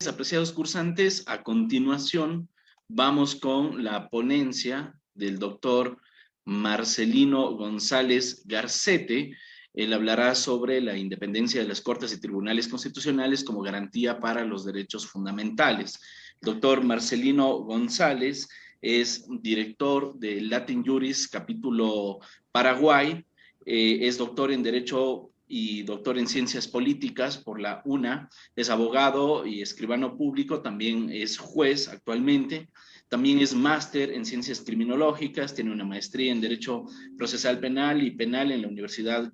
Apreciados cursantes, a continuación vamos con la ponencia del doctor Marcelino González Garcete. Él hablará sobre la independencia de las Cortes y Tribunales Constitucionales como garantía para los derechos fundamentales. El doctor Marcelino González es director de Latin Juris, capítulo Paraguay, es doctor en Derecho y doctor en Ciencias Políticas por la UNA, es abogado y escribano público, también es juez actualmente, también es máster en Ciencias Criminológicas, tiene una maestría en Derecho Procesal Penal y Penal en la Universidad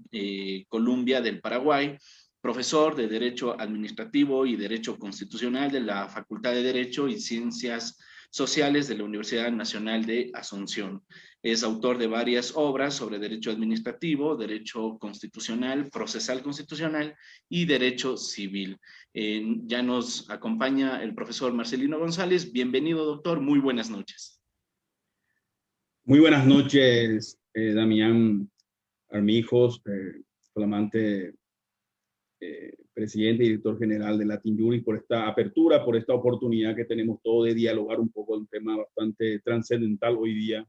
Columbia del Paraguay, profesor de Derecho Administrativo y Derecho Constitucional de la Facultad de Derecho y Ciencias Sociales de la Universidad Nacional de Asunción. Es autor de varias obras sobre derecho administrativo, derecho constitucional, procesal constitucional y derecho civil. Ya nos acompaña el profesor Marcelino González. Bienvenido, doctor. Muy buenas noches. Muy buenas noches, Damián Armijos, flamante presidente y director general de Latin Juris, por esta apertura, por esta oportunidad que tenemos todos de dialogar un poco de un tema bastante trascendental hoy día,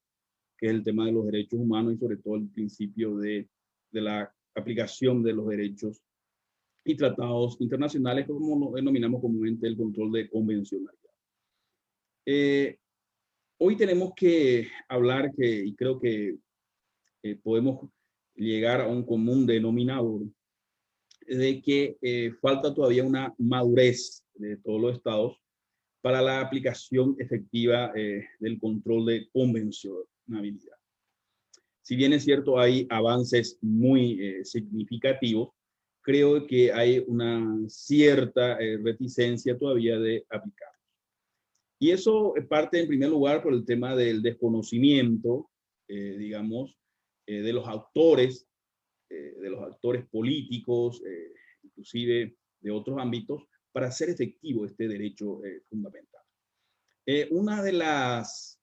que es el tema de los derechos humanos y sobre todo el principio de la aplicación de los derechos y tratados internacionales, como lo denominamos comúnmente el control de convencionalidad. Hoy tenemos que hablar y creo que podemos llegar a un común denominador de que falta todavía una madurez de todos los estados para la aplicación efectiva del control de convencionalidad. Si bien es cierto, hay avances muy significativos, creo que hay una cierta reticencia todavía de aplicar. Y eso parte en primer lugar por el tema del desconocimiento, digamos, de los autores políticos, inclusive de otros ámbitos, para hacer efectivo este derecho fundamental. Una de las,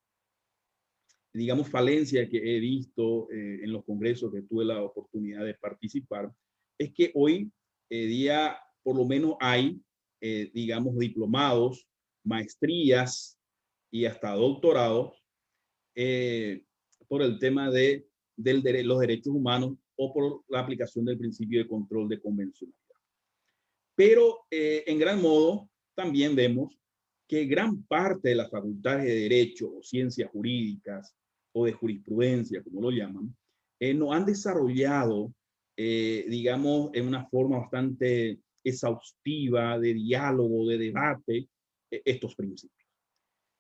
digamos, falencias que he visto en los congresos que tuve la oportunidad de participar, es que hoy día por lo menos hay, digamos, diplomados, maestrías y hasta doctorados por el tema de los derechos humanos o por la aplicación del principio de control de convencionalidad. Pero en gran modo también vemos que gran parte de las facultades de Derecho o Ciencias Jurídicas o de Jurisprudencia, como lo llaman, no han desarrollado, digamos, en una forma bastante exhaustiva de diálogo, de debate, estos principios.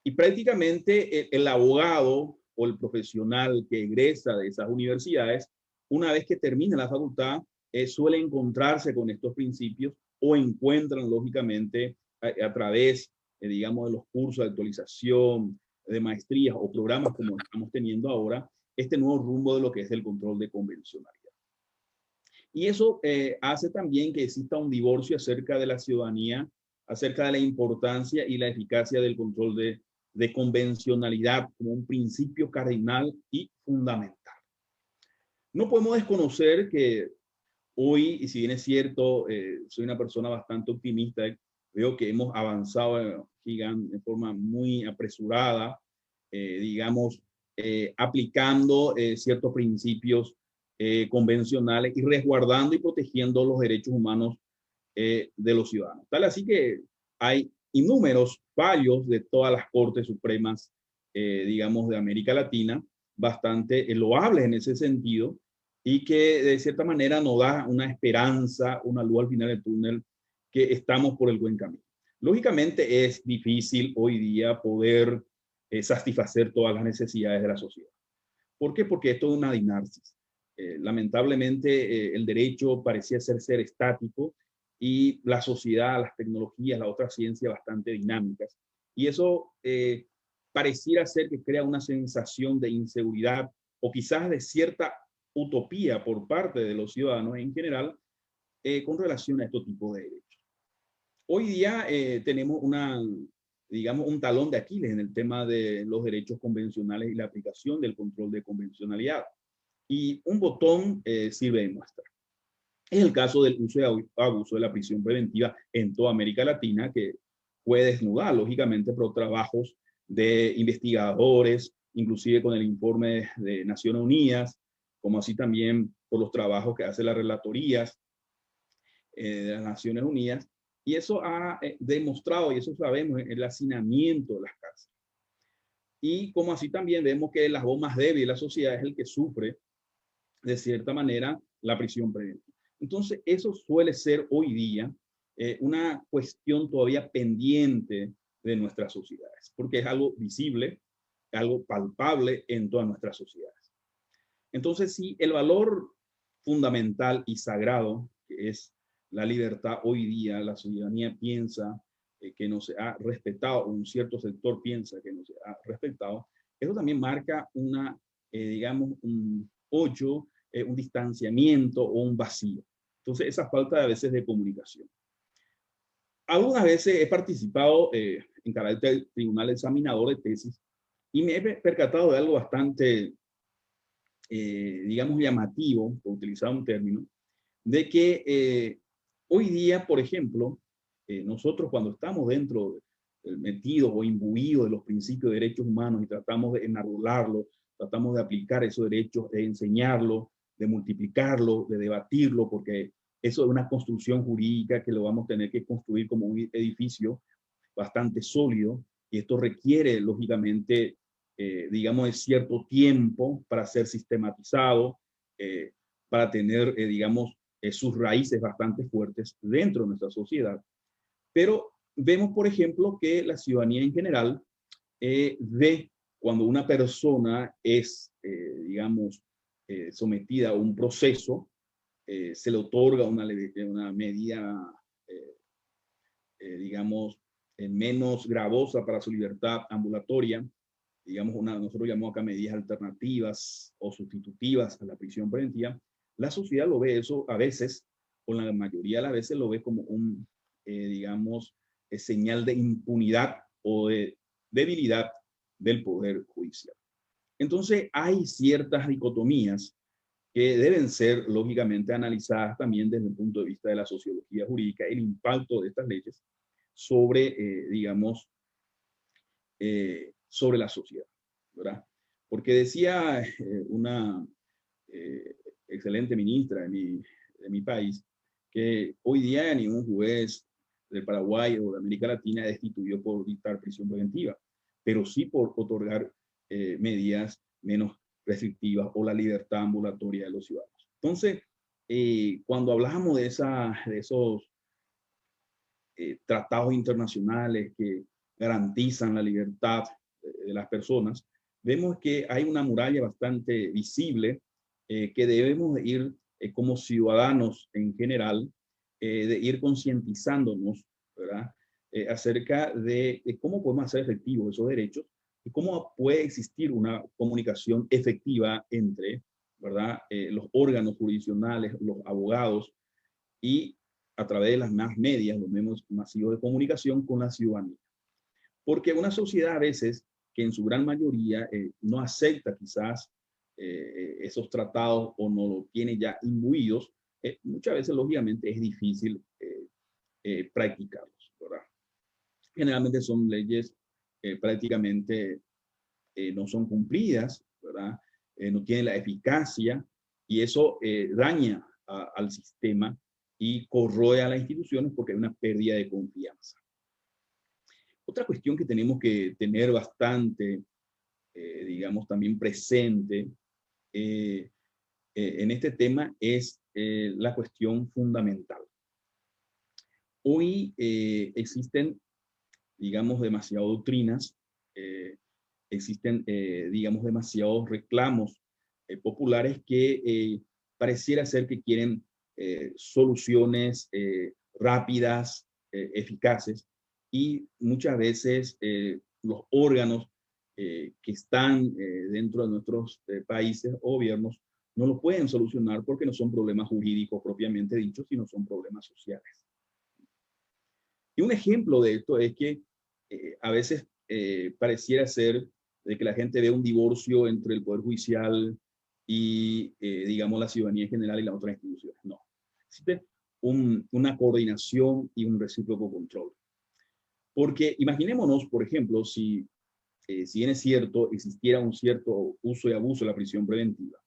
Y prácticamente el abogado o el profesional que egresa de esas universidades, una vez que termina la facultad, suele encontrarse con estos principios o encuentran lógicamente a través, digamos, de los cursos de actualización, de maestrías o programas como estamos teniendo ahora, este nuevo rumbo de lo que es el control de convencionalidad. Y eso hace también que exista un divorcio acerca de la ciudadanía, acerca de la importancia y la eficacia del control de convencionalidad como un principio cardinal y fundamental. No podemos desconocer que hoy, y si bien es cierto, soy una persona bastante optimista, veo que hemos avanzado de forma muy apresurada, digamos, aplicando ciertos principios convencionales y resguardando y protegiendo los derechos humanos de los ciudadanos. Tal así que hay innúmeros fallos de todas las Cortes Supremas, digamos, de América Latina, bastante loables en ese sentido, y que de cierta manera nos da una esperanza, una luz al final del túnel, que estamos por el buen camino. Lógicamente es difícil hoy día poder satisfacer todas las necesidades de la sociedad. ¿Por qué? Porque esto es una dinarsis. Lamentablemente el derecho parecía ser estático y la sociedad, las tecnologías, las otras ciencias bastante dinámicas. Y eso pareciera ser que crea una sensación de inseguridad o quizás de cierta utopía por parte de los ciudadanos en general con relación a estos tipos de derechos. Hoy día tenemos digamos, un talón de Aquiles en el tema de los derechos convencionales y la aplicación del control de convencionalidad. Y un botón sirve de muestra. Es el caso del uso y abuso de la prisión preventiva en toda América Latina, que puede desnudar, lógicamente, por trabajos de investigadores, inclusive con el informe de Naciones Unidas, como así también por los trabajos que hacen las relatorías de las Naciones Unidas. Y eso ha demostrado, y eso sabemos, el hacinamiento de las cárceles. Y como así también vemos que la voz más débil de la sociedad es el que sufre, de cierta manera, la prisión preventiva. Entonces, eso suele ser hoy día una cuestión todavía pendiente de nuestras sociedades, porque es algo visible, algo palpable en todas nuestras sociedades. Entonces, sí, el valor fundamental y sagrado, que es la libertad, hoy día la ciudadanía piensa que no se ha respetado, un cierto sector piensa que no se ha respetado, eso también marca una, digamos, un hoyo, un distanciamiento o un vacío. Entonces, esa falta a veces de comunicación. Algunas veces he participado en carácter de tribunal examinador de tesis y me he percatado de algo bastante, digamos, llamativo, por utilizar un término, de que hoy día, por ejemplo, nosotros cuando estamos dentro, metidos o imbuidos de los principios de derechos humanos y tratamos de enarbolarlo, tratamos de aplicar esos derechos, de enseñarlo, de multiplicarlo, de debatirlo, porque eso es una construcción jurídica que lo vamos a tener que construir como un edificio bastante sólido, y esto requiere, lógicamente, digamos, de cierto tiempo para ser sistematizado, para tener, digamos, sus raíces bastante fuertes dentro de nuestra sociedad. Pero vemos, por ejemplo, que la ciudadanía en general ve cuando una persona es, digamos, sometida a un proceso, se le otorga una medida, digamos, menos gravosa para su libertad ambulatoria, digamos, nosotros llamamos acá medidas alternativas o sustitutivas a la prisión preventiva. La sociedad lo ve eso a veces, o la mayoría de las veces lo ve como un, digamos, señal de impunidad o de debilidad del poder judicial. Entonces, hay ciertas dicotomías que deben ser, lógicamente, analizadas también desde el punto de vista de la sociología jurídica, el impacto de estas leyes sobre, digamos, sobre la sociedad, ¿verdad? Porque decía una excelente ministra de mi país, que hoy día ningún juez del Paraguay o de América Latina destituyó por dictar prisión preventiva, pero sí por otorgar medidas menos restrictivas o la libertad ambulatoria de los ciudadanos. Entonces, cuando hablamos de esos tratados internacionales que garantizan la libertad de las personas, vemos que hay una muralla bastante visible que debemos de ir como ciudadanos en general, de ir concientizándonos, ¿verdad? Acerca de cómo podemos hacer efectivos esos derechos y cómo puede existir una comunicación efectiva entre, ¿verdad? Los órganos jurisdiccionales, los abogados y a través de las más medias, los medios masivos de comunicación con la ciudadanía. Porque una sociedad a veces, que en su gran mayoría no acepta quizás esos tratados o no lo tiene ya imbuidos, muchas veces lógicamente es difícil practicarlos, ¿verdad? Generalmente son leyes prácticamente no son cumplidas, ¿verdad? No tienen la eficacia y eso daña al sistema y corroe a las instituciones porque hay una pérdida de confianza. Otra cuestión que tenemos que tener bastante, digamos, también presente en este tema es la cuestión fundamental. Hoy existen, digamos, demasiadas doctrinas, existen, digamos, demasiados reclamos populares que pareciera ser que quieren soluciones rápidas, eficaces, y muchas veces los órganos que están dentro de nuestros países o gobiernos no lo pueden solucionar porque no son problemas jurídicos propiamente dichos, sino son problemas sociales. Y un ejemplo de esto es que a veces pareciera ser de que la gente ve un divorcio entre el Poder Judicial y, digamos, la ciudadanía en general y las otras instituciones. No. Existe una coordinación y un recíproco control. Porque imaginémonos, por ejemplo, si bien es cierto, existiera un cierto uso y abuso de la prisión preventiva.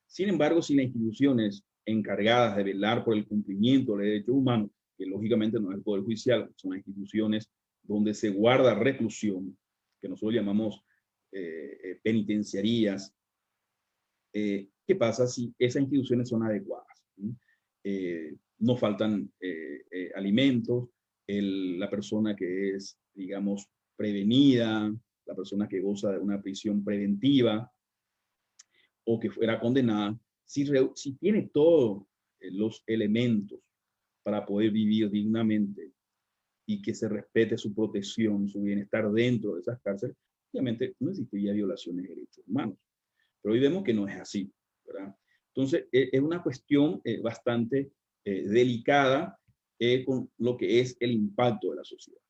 Sin embargo, si las instituciones encargadas de velar por el cumplimiento de los derechos humanos, que lógicamente no es el Poder Judicial, son las instituciones donde se guarda reclusión, que nosotros llamamos penitenciarías, ¿qué pasa si esas instituciones son adecuadas? No faltan alimentos, la persona que es, digamos, prevenida, la persona que goza de una prisión preventiva o que fuera condenada, si tiene todos los elementos para poder vivir dignamente y que se respete su protección, su bienestar dentro de esas cárceles, obviamente no existiría violaciones de derechos humanos. Pero hoy vemos que no es así, ¿verdad? Entonces, es una cuestión bastante delicada con lo que es el impacto de la sociedad.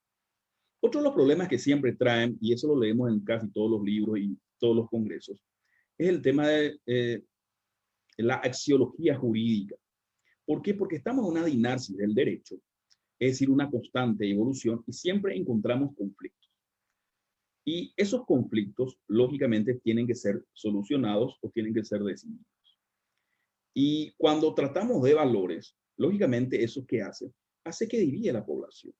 Otro de los problemas que siempre traen, y eso lo leemos en casi todos los libros y todos los congresos, es el tema de la axiología jurídica. ¿Por qué? Porque estamos en una dinarsis del derecho, es decir, una constante evolución, y siempre encontramos conflictos. Y esos conflictos, lógicamente, tienen que ser solucionados o tienen que ser decididos. Y cuando tratamos de valores, lógicamente, ¿eso qué hace? Hace que divide la población.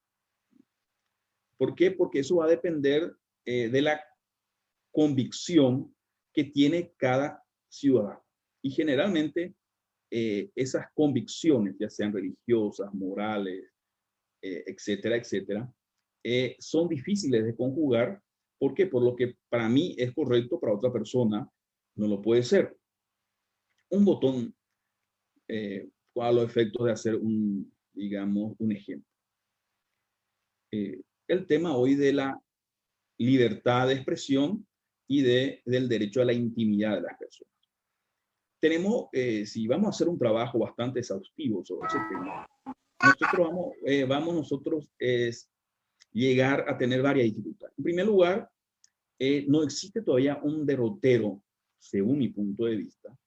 ¿Por qué? Porque eso va a depender de la convicción que tiene cada ciudadano. Y generalmente, esas convicciones, ya sean religiosas, morales, etcétera, etcétera, son difíciles de conjugar. ¿Por qué? Por lo que para mí es correcto, para otra persona no lo puede ser. Un botón a los efectos de hacer digamos, un ejemplo. El tema hoy de la libertad de expresión y del derecho a la intimidad de las personas. Tenemos, si vamos a hacer un trabajo bastante exhaustivo sobre ese tema, nosotros vamos llegar a tener varias dificultades. En primer lugar, no existe todavía un derrotero, según mi punto de vista,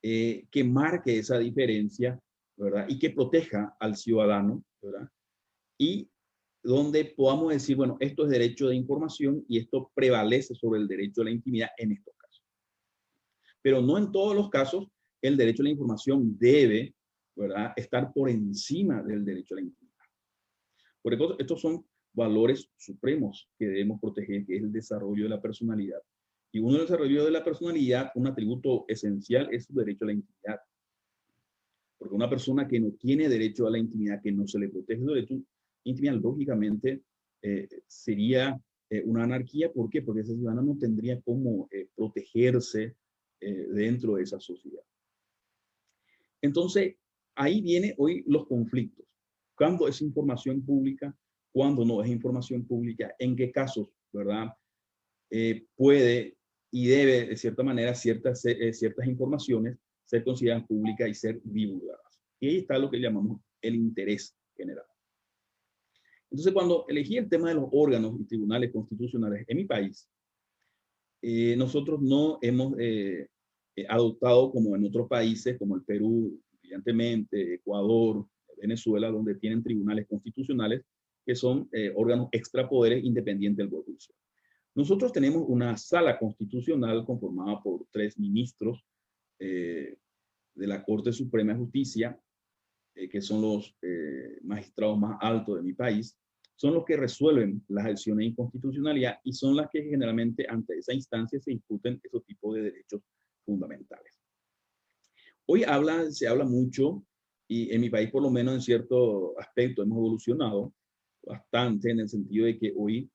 que marque esa diferencia, ¿verdad? Y que proteja al ciudadano, ¿verdad? Y donde podamos decir, bueno, esto es derecho de información y esto prevalece sobre el derecho a la intimidad en estos casos. Pero no en todos los casos el derecho a la información debe, ¿verdad?, estar por encima del derecho a la intimidad. Por eso, estos son valores supremos que debemos proteger, que es el desarrollo de la personalidad. Y uno del desarrollo de la personalidad, un atributo esencial, es su derecho a la intimidad. Porque una persona que no tiene derecho a la intimidad, que no se le protege su derecho a la intimidad, lógicamente sería una anarquía. ¿Por qué? Porque ese ciudadano no tendría cómo protegerse dentro de esa sociedad. Entonces, ahí vienen hoy los conflictos. ¿Cuándo es información pública? ¿Cuándo no es información pública? ¿En qué casos, verdad? Puede y debe, de cierta manera, ciertas informaciones ser consideradas públicas y ser divulgadas. Y ahí está lo que llamamos el interés general. Entonces, cuando elegí el tema de los órganos y tribunales constitucionales en mi país, nosotros no hemos adoptado como en otros países, como el Perú, brillantemente, Ecuador, Venezuela, donde tienen tribunales constitucionales que son órganos extrapoderes independientes del Poder Judicial. Nosotros tenemos una sala constitucional conformada por 3 ministros de la Corte Suprema de Justicia, que son los magistrados más altos de mi país, son los que resuelven las acciones de inconstitucionalidad y son las que generalmente ante esa instancia se discuten esos tipos de derechos fundamentales. Hoy se habla mucho, y en mi país por lo menos en cierto aspecto hemos evolucionado bastante en el sentido de que hoy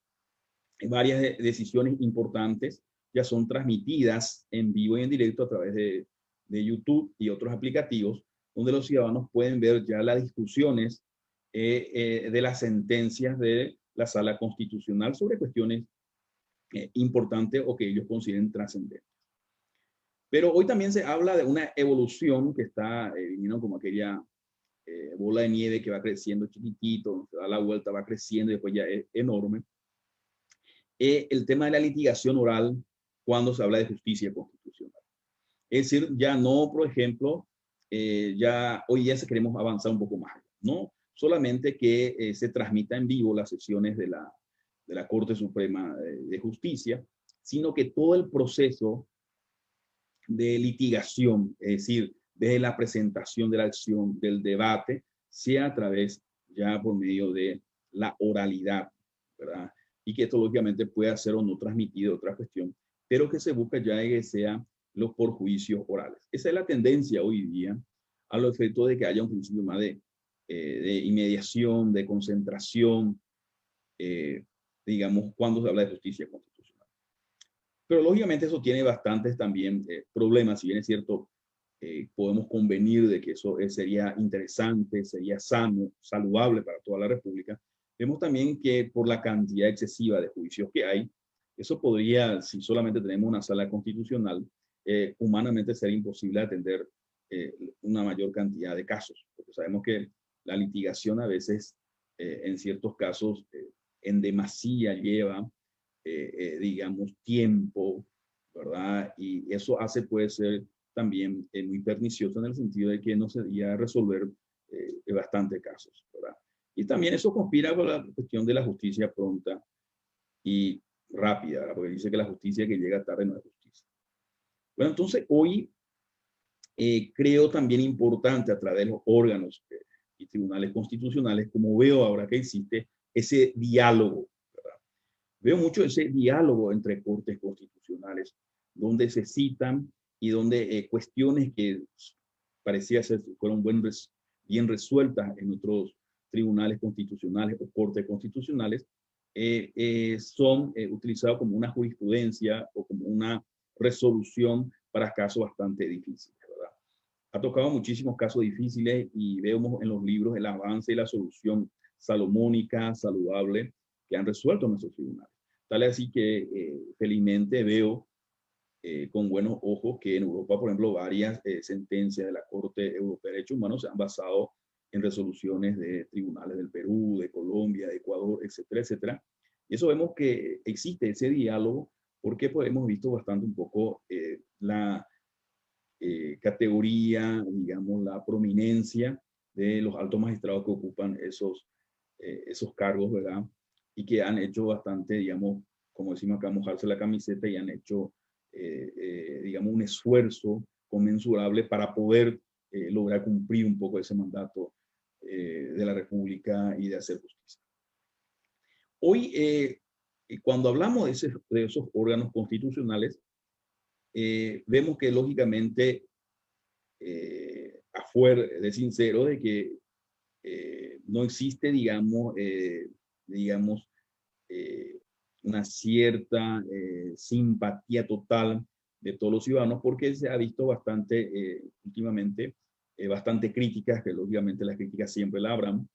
varias decisiones importantes ya son transmitidas en vivo y en directo a través de YouTube y otros aplicativos, donde los ciudadanos pueden ver ya las discusiones de las sentencias de la Sala Constitucional sobre cuestiones importantes o que ellos consideren trascendentes. Pero hoy también se habla de una evolución que está viniendo como aquella bola de nieve que va creciendo chiquitito, se da la vuelta, va creciendo y después ya es enorme. El tema de la litigación oral cuando se habla de justicia constitucional. Es decir, ya no, por ejemplo, hoy ya queremos avanzar un poco más, ¿no? solamente que se transmita en vivo las sesiones de la Corte Suprema de Justicia, sino que todo el proceso de litigación, es decir, desde la presentación de la acción, del debate, sea a través ya por medio de la oralidad, ¿verdad? Y que esto lógicamente pueda ser o no transmitido, otra cuestión, pero que se busca ya que sea los por juicios orales. Esa es la tendencia hoy día, a los efectos de que haya un principio más de inmediación, de concentración, digamos, cuando se habla de justicia constitucional. Pero lógicamente eso tiene bastantes también problemas, si bien es cierto, podemos convenir de que eso sería interesante, sería sano, saludable para toda la República. Vemos también que por la cantidad excesiva de juicios que hay, eso podría, si solamente tenemos una sala constitucional, humanamente ser imposible atender una mayor cantidad de casos, porque sabemos que la litigación a veces, en ciertos casos, en demasía lleva, digamos, tiempo, ¿verdad? Y eso puede ser también muy pernicioso en el sentido de que no sería resolver bastante casos, ¿verdad? Y también eso conspira con la cuestión de la justicia pronta y rápida, ¿verdad? Porque dice que la justicia que llega tarde no es justicia. Bueno, entonces hoy creo también importante a través de los órganos y tribunales constitucionales, como veo ahora que existe ese diálogo, ¿verdad? Veo mucho ese diálogo entre cortes constitucionales, donde se citan y donde cuestiones que parecía ser fueron bien resueltas en otros tribunales constitucionales o cortes constitucionales, son utilizados como una jurisprudencia o como una resolución para casos bastante difíciles, ¿verdad? Ha tocado muchísimos casos difíciles y vemos en los libros el avance y la solución salomónica, saludable, que han resuelto nuestros tribunales. Tal es así que felizmente veo con buenos ojos que en Europa, por ejemplo, varias sentencias de la Corte Europea de Derechos Humanos se han basado en resoluciones de tribunales del Perú, de Colombia, de Ecuador, etcétera, etcétera. Y eso vemos que existe ese diálogo porque pues, hemos visto bastante un poco la categoría, digamos, la prominencia de los altos magistrados que ocupan esos cargos, ¿verdad? Y que han hecho bastante, digamos, como decimos acá, mojarse la camiseta y han hecho, digamos, un esfuerzo conmensurable para poder lograr cumplir un poco ese mandato de la República y de hacer justicia. Hoy, cuando hablamos de esos órganos constitucionales, vemos que lógicamente, afuera de sincero, de que no existe, digamos, una cierta simpatía total de todos los ciudadanos, porque se ha visto bastante, últimamente, bastante críticas, que lógicamente las críticas siempre la habrán,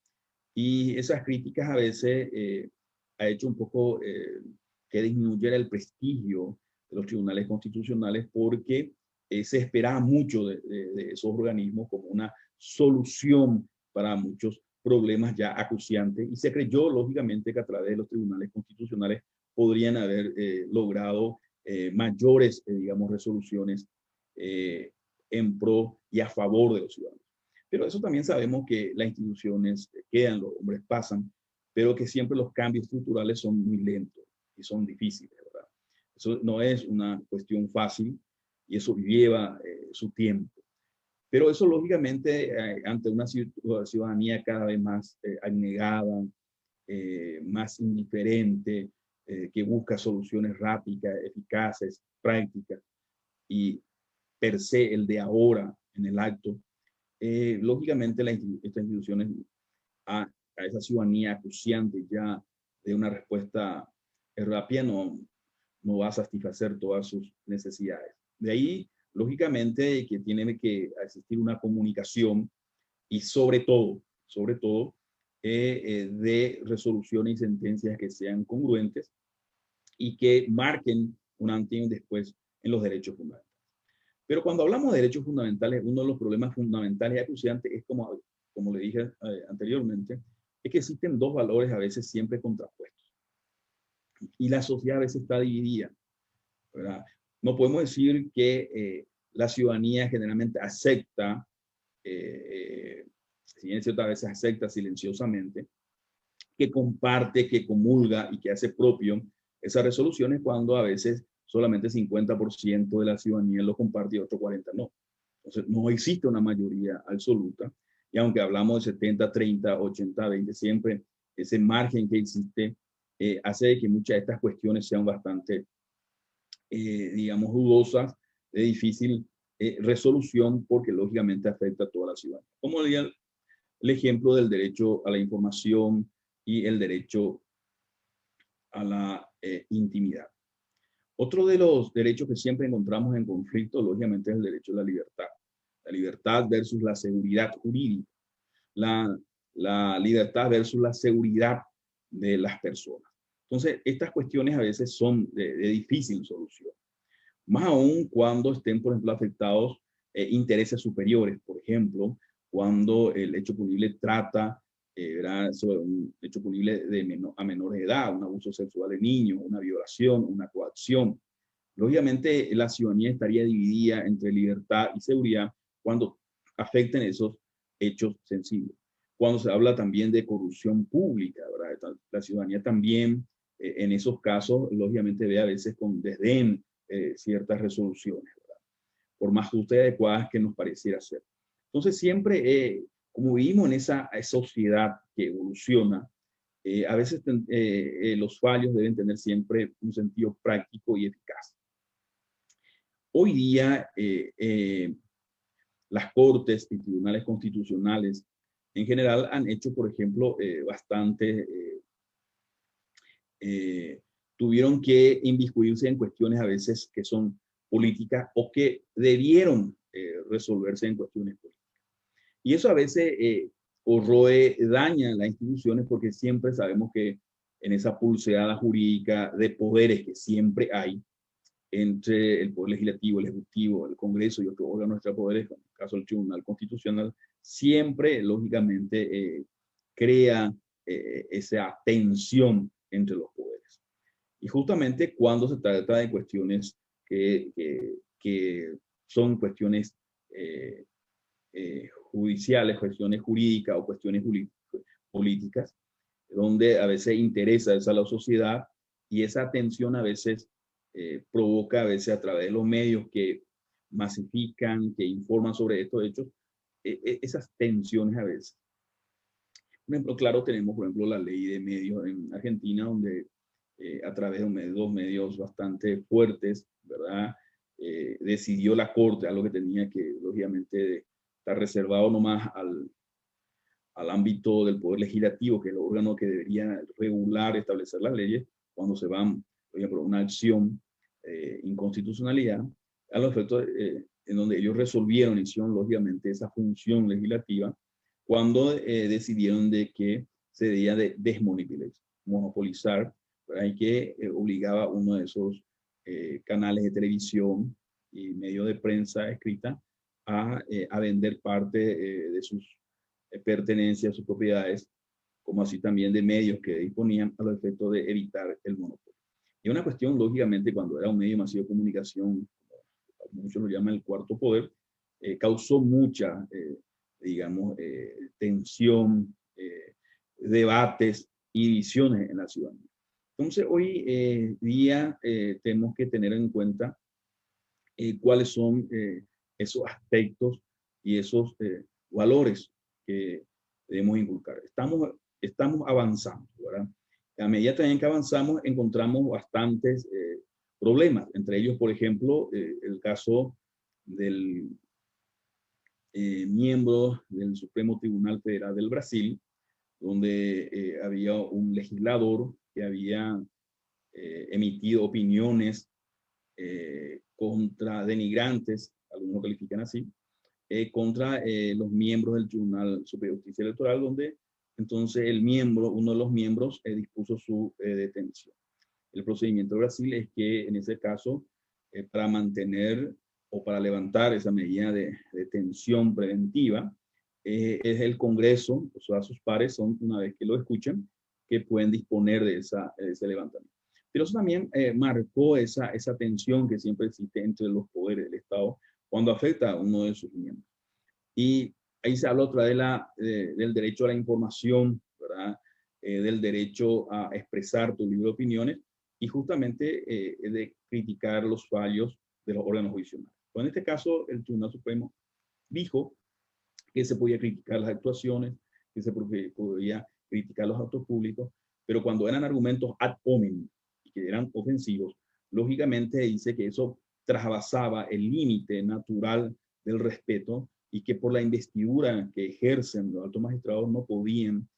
y esas críticas a veces ha hecho un poco que disminuyera el prestigio de los tribunales constitucionales, porque se esperaba mucho de esos organismos como una solución para muchos problemas ya acuciantes, y se creyó lógicamente que a través de los tribunales constitucionales podrían haber logrado mayores, digamos, resoluciones en pro y a favor de los ciudadanos. Pero eso también sabemos que las instituciones quedan, los hombres pasan, pero que siempre los cambios estructurales son muy lentos y son difíciles, ¿verdad? Eso no es una cuestión fácil y eso lleva su tiempo. Pero eso, lógicamente, ante una ciudadanía cada vez más abnegada, más indiferente, que busca soluciones rápidas, eficaces, prácticas, y per se el de ahora en el acto, lógicamente estas instituciones a esa ciudadanía acuciante ya de una respuesta rápida no va a satisfacer todas sus necesidades. De ahí, lógicamente, que tiene que existir una comunicación y sobre todo, de resoluciones y sentencias que sean congruentes y que marquen un antes y un después en los derechos fundamentales. Pero cuando hablamos de derechos fundamentales, uno de los problemas fundamentales y acuciantes es, como le dije anteriormente, es que existen dos valores a veces siempre contrapuestos. Y la sociedad a veces está dividida, ¿verdad? No podemos decir que la ciudadanía generalmente acepta si bien es cierto, a veces acepta silenciosamente, que comparte, que comulga y que hace propio esas resoluciones cuando a veces solamente 50% de la ciudadanía lo comparte y otro 40% no. Entonces, no existe una mayoría absoluta. Y aunque hablamos de 70, 30, 80, 20, siempre ese margen que existe hace de que muchas de estas cuestiones sean bastante, digamos, dudosas, de difícil resolución, porque lógicamente afecta a toda la ciudadanía. Como el ejemplo del derecho a la información y el derecho a la intimidad. Otro de los derechos que siempre encontramos en conflicto, lógicamente, es el derecho a la libertad. La libertad versus la seguridad jurídica. La libertad versus la seguridad de las personas. Entonces, estas cuestiones a veces son de difícil solución. Más aún cuando estén, por ejemplo, afectados intereses superiores. Por ejemplo, cuando el hecho punible trata sobre un hecho punible a menores de edad, un abuso sexual de niños, una violación, una coacción. Lógicamente, la ciudadanía estaría dividida entre libertad y seguridad cuando afecten esos hechos sensibles. Cuando se habla también de corrupción pública, ¿verdad? La ciudadanía también, en esos casos, lógicamente ve a veces con desdén ciertas resoluciones, ¿verdad? Por más justas y adecuadas que nos pareciera ser. Entonces, siempre, como vivimos en esa sociedad que evoluciona, a veces los fallos deben tener siempre un sentido práctico y eficaz. Hoy día, las cortes y tribunales constitucionales en general han hecho, por ejemplo, bastante, tuvieron que inmiscuirse en cuestiones a veces que son políticas o que debieron resolverse en cuestiones políticas. Y eso a veces corroe, daña las instituciones, porque siempre sabemos que en esa pulseada jurídica de poderes que siempre hay entre el Poder Legislativo, el Ejecutivo, el Congreso y otros órganos extrapoderes, como en el caso del Tribunal Constitucional, siempre, lógicamente, crea esa tensión entre los poderes. Y justamente cuando se trata de cuestiones que son cuestiones judiciales, cuestiones jurídicas o cuestiones políticas, donde a veces interesa esa a la sociedad, y esa tensión a veces provoca a veces a través de los medios que masifican, que informan sobre estos hechos, esas tensiones a veces. Por ejemplo, claro, tenemos, por ejemplo, la ley de medios en Argentina, donde a través de dos medios bastante fuertes, ¿verdad? Decidió la Corte, algo que tenía que, lógicamente, estar reservado nomás al ámbito del Poder Legislativo, que es el órgano que debería regular, establecer las leyes, cuando se van, por ejemplo, una acción inconstitucionalidad, a los efectos en donde ellos resolvieron, hicieron lógicamente esa función legislativa, cuando decidieron de que se debía de desmonopolizar, y que obligaba a uno de esos canales de televisión y medios de prensa escrita a vender parte de sus pertenencias, sus propiedades, como así también de medios que disponían a los efectos de evitar el monopolio. Y una cuestión, lógicamente, cuando era un medio masivo de comunicación, muchos lo llaman el cuarto poder, causó mucha, digamos, tensión, debates y divisiones en la ciudadanía. Entonces, hoy día tenemos que tener en cuenta cuáles son esos aspectos y esos valores que debemos inculcar. Estamos avanzando, ¿verdad? A medida también que avanzamos, encontramos bastantes problemas. Entre ellos, por ejemplo, el caso del miembro del Supremo Tribunal Federal del Brasil, donde había un legislador que había emitido opiniones contra denigrantes, algunos lo califican así, contra los miembros del Tribunal Superior de Justicia Electoral, donde entonces uno de los miembros, dispuso su detención. El procedimiento de Brasil es que en ese caso, para mantener o para levantar esa medida de detención preventiva, es el Congreso, o sea, sus pares son, una vez que lo escuchen, que pueden disponer de ese levantamiento. Pero eso también marcó esa tensión que siempre existe entre los poderes del Estado cuando afecta a uno de sus miembros. Y ahí se habla otra vez del derecho a la información, ¿verdad? Del derecho a expresar tu libre opiniones y justamente de criticar los fallos de los órganos jurisdiccionales. Pues en este caso, el Tribunal Supremo dijo que se podía criticar las actuaciones, que se podía criticar los actos públicos, pero cuando eran argumentos ad hominem, que eran ofensivos, lógicamente dice que eso trasvasaba el límite natural del respeto y que por la investidura que ejercen los altos magistrados no podían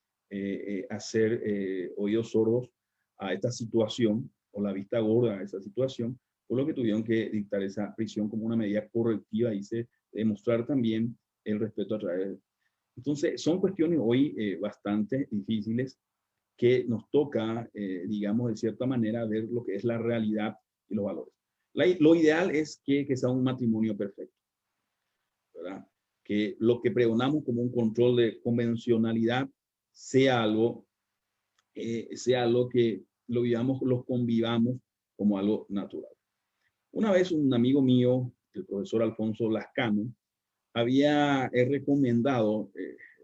hacer oídos sordos a esta situación o la vista gorda a esa situación, por lo que tuvieron que dictar esa prisión como una medida correctiva y se demostrar también el respeto a través de... Entonces, son cuestiones hoy bastante difíciles que nos toca, digamos, de cierta manera, ver lo que es la realidad y los valores. Lo ideal es que sea un matrimonio perfecto, ¿verdad? Que lo que pregonamos como un control de convencionalidad sea algo que lo vivamos, lo convivamos como algo natural. Una vez un amigo mío, el profesor Alfonso Lascano, había recomendado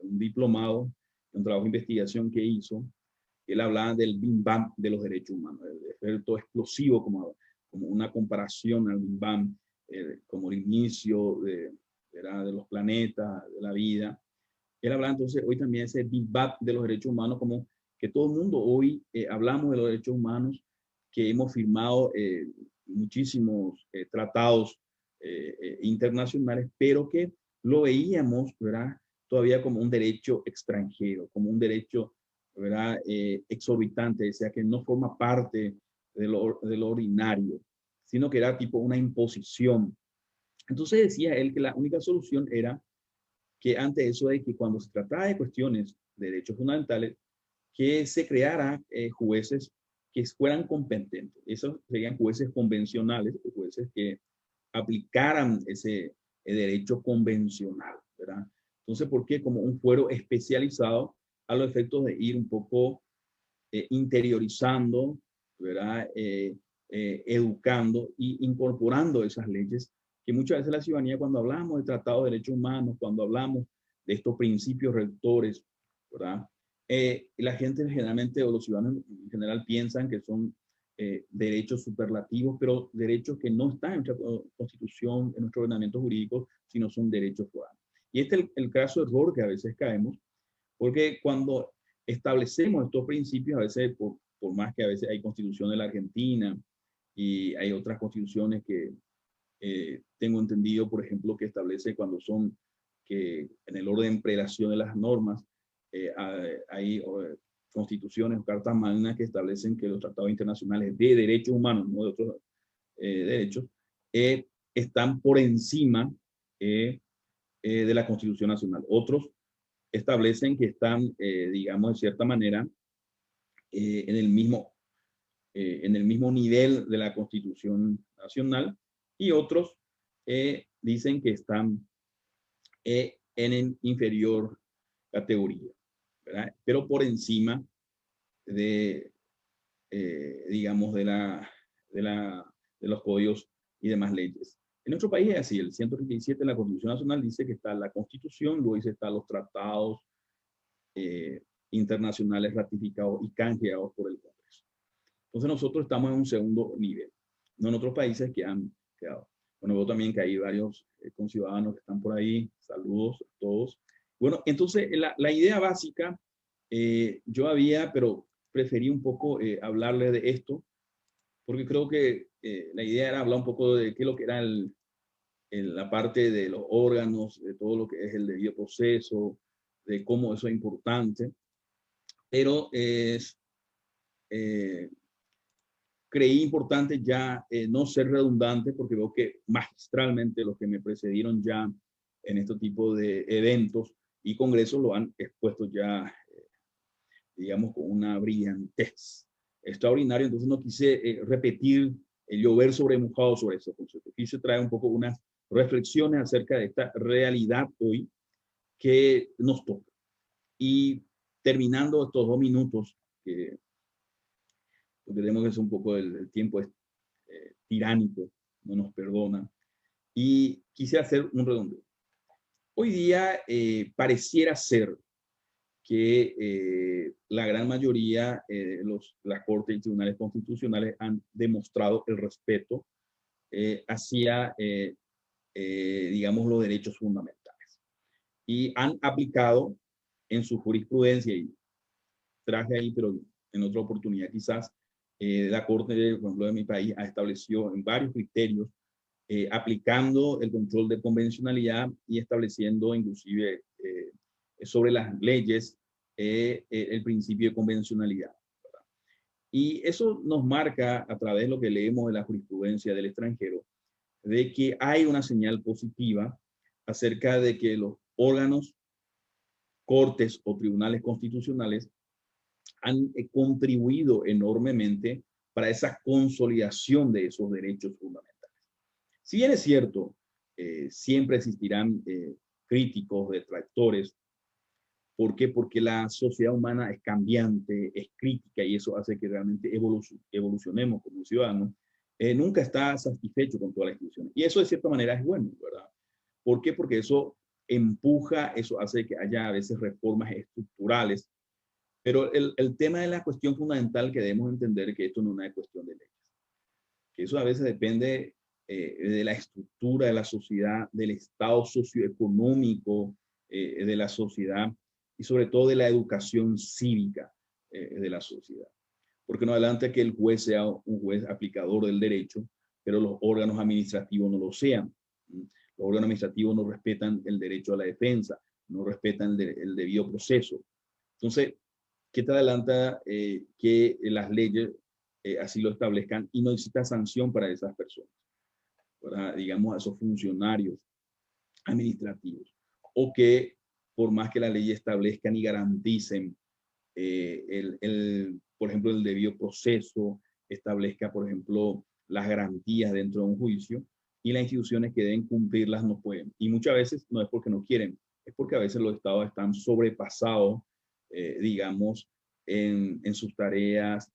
un diplomado, un trabajo de investigación que hizo. Él hablaba del Big Bang de los derechos humanos, el efecto explosivo como una comparación al Big Bang, como el inicio de los planetas, de la vida. Él hablaba entonces hoy también ese Big Bang de los derechos humanos, como que todo el mundo hoy hablamos de los derechos humanos, que hemos firmado muchísimos tratados internacionales, pero que lo veíamos, ¿verdad? Todavía como un derecho extranjero, como un derecho, ¿verdad? Exorbitante, o sea, que no forma parte de lo ordinario, sino que era tipo una imposición. Entonces decía él que la única solución era que ante eso de que cuando se trataba de cuestiones de derechos fundamentales, que se creara jueces que fueran competentes. Esos serían jueces convencionales, jueces que aplicaran ese derecho convencional, ¿verdad? Entonces, ¿por qué? Como un fuero especializado a los efectos de ir un poco interiorizando, ¿verdad? Educando e incorporando esas leyes que muchas veces la ciudadanía, cuando hablamos de Tratado de Derechos Humanos, cuando hablamos de estos principios rectores, ¿verdad? La gente generalmente, o los ciudadanos en general, piensan que son derechos superlativos, pero derechos que no están en nuestra constitución, en nuestro ordenamiento jurídico, sino son derechos ciudadanos. Y este es el caso de error que a veces caemos, porque cuando establecemos estos principios, a veces, por más que a veces hay constitución de la Argentina y hay otras constituciones que tengo entendido, por ejemplo, que establece cuando son que en el orden de prelación de las normas hay constituciones o cartas magnas que establecen que los tratados internacionales de derechos humanos, no de otros derechos, están por encima de la Constitución Nacional. Otros establecen que están, digamos, de cierta manera, en el mismo nivel de la Constitución Nacional, y otros dicen que están en inferior categoría, ¿verdad? Pero por encima de, digamos, de los códigos y demás leyes. En nuestro país es así, el 137 de la Constitución Nacional dice que está la Constitución, luego dice están los tratados internacionales ratificados y canjeados por el Congreso. Entonces nosotros estamos en un segundo nivel, no en otros países que han quedado. Bueno, veo también que hay varios conciudadanos que están por ahí, saludos a todos. Bueno, entonces la idea básica, yo pero preferí un poco hablarle de esto, porque creo que la idea era hablar un poco de qué es lo que era la parte de los órganos, de todo lo que es el debido proceso, de cómo eso es importante, pero creí importante ya no ser redundante, porque veo que magistralmente los que me precedieron ya en este tipo de eventos y congresos lo han expuesto ya, digamos, con una brillantez extraordinaria. Entonces no quise repetir el llover sobre mojado sobre ese concepto. Quise traer un poco unas reflexiones acerca de esta realidad hoy que nos toca. Y terminando estos 2 minutos, porque tenemos que es un poco el tiempo es tiránico, no nos perdona, y quise hacer un redondeo. Hoy día pareciera ser que la gran mayoría de las cortes y tribunales constitucionales han demostrado el respeto hacia, digamos, los derechos fundamentales y han aplicado en su jurisprudencia, y traje ahí, pero en otra oportunidad quizás, la Corte, por ejemplo, de mi país ha establecido en varios criterios, aplicando el control de convencionalidad y estableciendo inclusive sobre las leyes el principio de convencionalidad. Y eso nos marca a través de lo que leemos de la jurisprudencia del extranjero, de que hay una señal positiva acerca de que los órganos, cortes o tribunales constitucionales han contribuido enormemente para esa consolidación de esos derechos fundamentales. Si bien es cierto, siempre existirán críticos, detractores. ¿Por qué? Porque la sociedad humana es cambiante, es crítica y eso hace que realmente evolucionemos como ciudadanos. Nunca está satisfecho con todas las instituciones. Y eso de cierta manera es bueno, ¿verdad? ¿Por qué? Porque eso empuja, eso hace que haya a veces reformas estructurales. Pero el tema de la cuestión fundamental que debemos entender que esto no es una cuestión de leyes. Que eso a veces depende de la estructura de la sociedad, del estado socioeconómico de la sociedad y sobre todo de la educación cívica de la sociedad. Porque no adelanta que el juez sea un juez aplicador del derecho, pero los órganos administrativos no lo sean. Los órganos administrativos no respetan el derecho a la defensa, no respetan el debido proceso. Entonces, ¿qué te adelanta que las leyes así lo establezcan y no exista sanción para esas personas? Para, digamos, a esos funcionarios administrativos. O que por más que la ley establezcan y garanticen por ejemplo, el debido proceso, establezca, por ejemplo, las garantías dentro de un juicio y las instituciones que deben cumplirlas no pueden. Y muchas veces no es porque no quieren, es porque a veces los estados están sobrepasados, digamos, en sus tareas,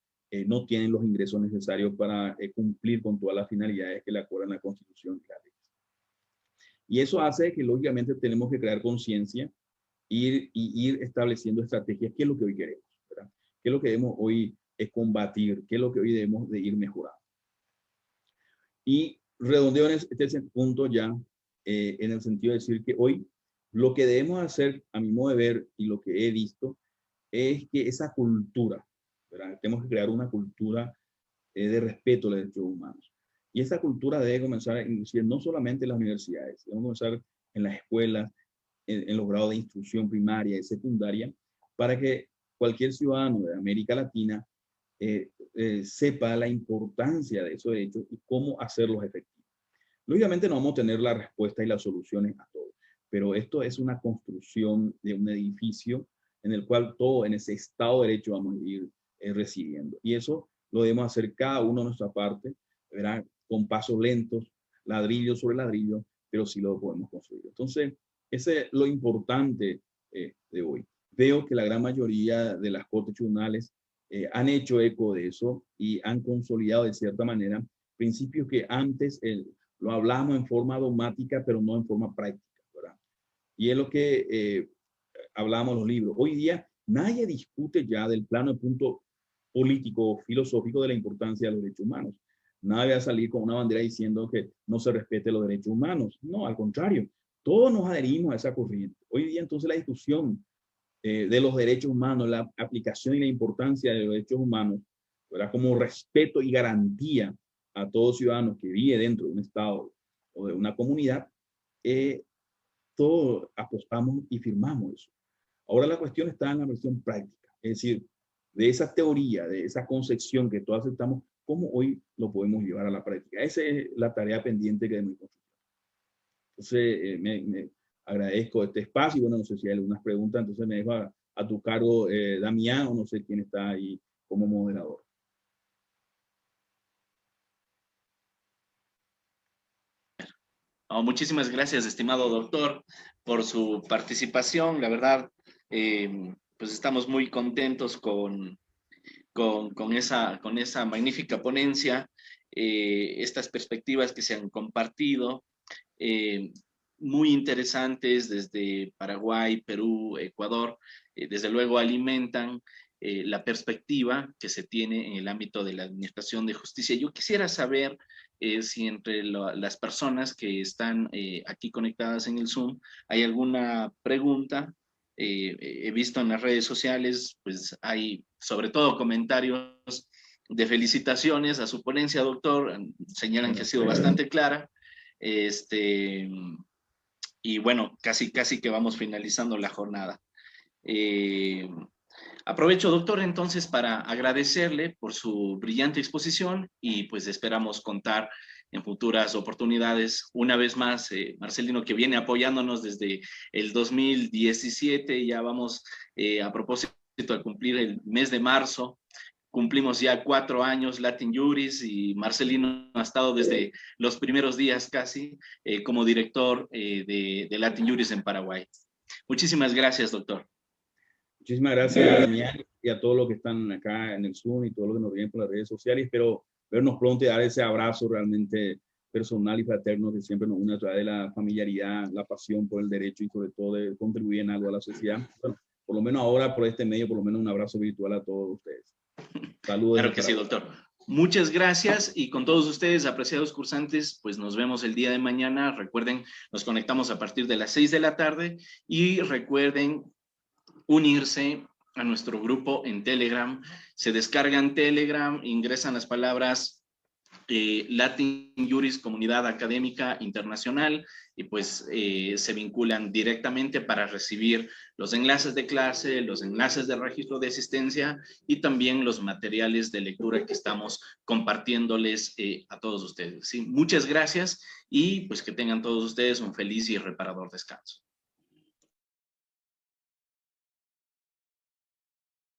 no tienen los ingresos necesarios para cumplir con todas las finalidades que le acuerdan la Constitución y la ley. Y eso hace que, lógicamente, tenemos que crear conciencia ir estableciendo estrategias. ¿Qué es lo que hoy queremos? ¿Verdad? ¿Qué es lo que debemos hoy combatir? ¿Qué es lo que hoy debemos de ir mejorando? Y redondeo en este punto ya, en el sentido de decir que hoy lo que debemos hacer, a mi modo de ver, y lo que he visto, es que esa cultura, ¿verdad? Tenemos que crear una cultura de respeto a los derechos humanos. Y esa cultura debe comenzar a incluir no solamente en las universidades, debe comenzar en las escuelas, en los grados de instrucción primaria y secundaria, para que cualquier ciudadano de América Latina sepa la importancia de esos derechos y cómo hacerlos efectivos. Lógicamente no vamos a tener la respuesta y las soluciones a todo, pero esto es una construcción de un edificio en el cual todo en ese estado de derecho vamos a ir residiendo. Y eso lo debemos hacer cada uno de nuestra parte, ¿verdad? Con pasos lentos, ladrillo sobre ladrillo, pero sí lo podemos construir. Entonces, ese es lo importante de hoy. Veo que la gran mayoría de las cortes tribunales han hecho eco de eso y han consolidado de cierta manera principios que antes lo hablábamos en forma dogmática, pero no en forma práctica, ¿verdad? Y es lo que hablábamos en los libros. Hoy día nadie discute ya del plano de punto político o filosófico de la importancia de los derechos humanos. Nadie va a salir con una bandera diciendo que no se respete los derechos humanos. No, al contrario, todos nos adherimos a esa corriente. Hoy día entonces la discusión de los derechos humanos, la aplicación y la importancia de los derechos humanos, ¿verdad? Como respeto y garantía a todos ciudadanos que vive dentro de un estado o de una comunidad, todos apostamos y firmamos eso. Ahora la cuestión está en la versión práctica, es decir, de esa teoría, de esa concepción que todos aceptamos, ¿cómo hoy lo podemos llevar a la práctica? Esa es la tarea pendiente que debemos construir. Entonces, me agradezco este espacio y bueno, no sé si hay algunas preguntas, entonces me dejo a tu cargo, Damián, o no sé quién está ahí como moderador. Oh, muchísimas gracias, estimado doctor, por su participación. La verdad, pues estamos muy contentos con esa magnífica ponencia, estas perspectivas que se han compartido. muy interesantes desde Paraguay, Perú, Ecuador, desde luego alimentan la perspectiva que se tiene en el ámbito de la administración de justicia. Yo quisiera saber si entre las personas que están aquí conectadas en el Zoom hay alguna pregunta. He visto en las redes sociales, pues hay sobre todo comentarios de felicitaciones a su ponencia, doctor. Señalan que ha sido bastante clara. Y bueno, casi que vamos finalizando la jornada. Aprovecho, doctor, entonces para agradecerle por su brillante exposición y pues esperamos contar en futuras oportunidades. Una vez más, Marcelino, que viene apoyándonos desde el 2017, ya vamos a propósito de cumplir el mes de marzo. Cumplimos ya 4 años Latin Juris y Marcelino ha estado desde los primeros días casi como director de Latin Juris en Paraguay. Muchísimas gracias, doctor. Muchísimas gracias, Damián, y a todos los que están acá en el Zoom y todos los que nos ven por las redes sociales. Espero vernos pronto y dar ese abrazo realmente personal y fraterno que siempre nos une a través de la familiaridad, la pasión por el derecho y sobre todo de contribuir en algo a la sociedad. Bueno, por lo menos ahora, por este medio, por lo menos un abrazo virtual a todos ustedes. Saludos. Claro que sí, doctor. Muchas gracias y con todos ustedes, apreciados cursantes, pues nos vemos el día de mañana. Recuerden, nos conectamos a partir de las 6 de la tarde y recuerden unirse a nuestro grupo en Telegram. Se descargan Telegram, ingresan las palabras Latin Juris Comunidad Académica Internacional y pues se vinculan directamente para recibir los enlaces de clase, los enlaces de registro de asistencia y también los materiales de lectura que estamos compartiéndoles a todos ustedes. ¿Sí? Muchas gracias y pues que tengan todos ustedes un feliz y reparador descanso.